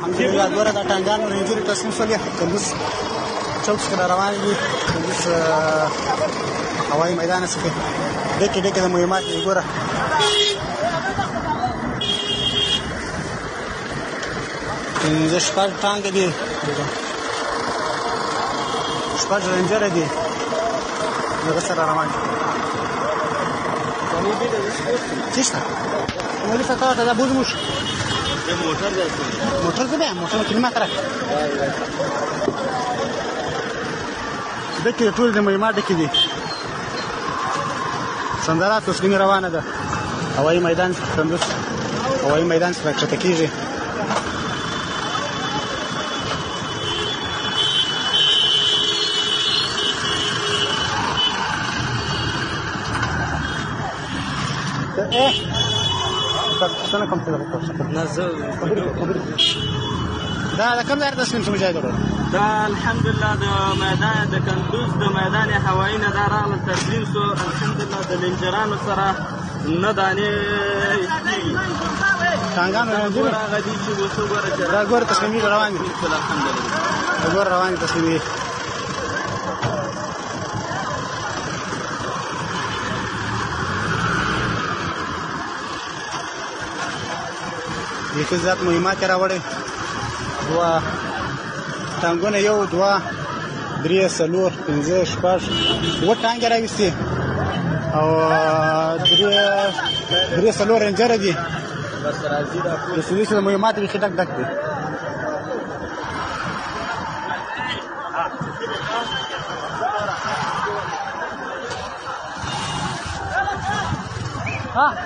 الحمدلله ګوره دا ټانګان رینجر تسلیم شولې کندوز چوک څخه روان دي کندوز هوایي میدان څخه ډکې ډکې د مهمات دي ګوره پنځه شپږ ټانګ دي شپږ رینجر دي دغه سره روان دي څه شته ولې فتا ته دا بوزموش موټر څه دی موټر کلمه کرا دکې ټول د مهمات دکې دي سندرات تسلیم روانه ده هوایي میدان کندوز هوایي میدان څخه کښته کیږي څنګه کوم څه دا کوم ځای تسلیم شو مجاهد دا الحمدلله د میدان د کندوز د میدان هوایي نه دا راغله تسلیم شو الحمدلله د لنجرانو سره نه دانې ټانګان رانجور هغه دي چې اوس وګوره چې دا ګوره تسلیمي روان دي الحمدلله دا ګوره روان دي تسلیمي یکه ذات مهمات راوړي دوه ټانګونه یو دوه درې څلور پنځه شپږ اووه ټانګې راویستي او درې څلور رینجره دي د سویس د مهمات بیخي ډک ډک دي ها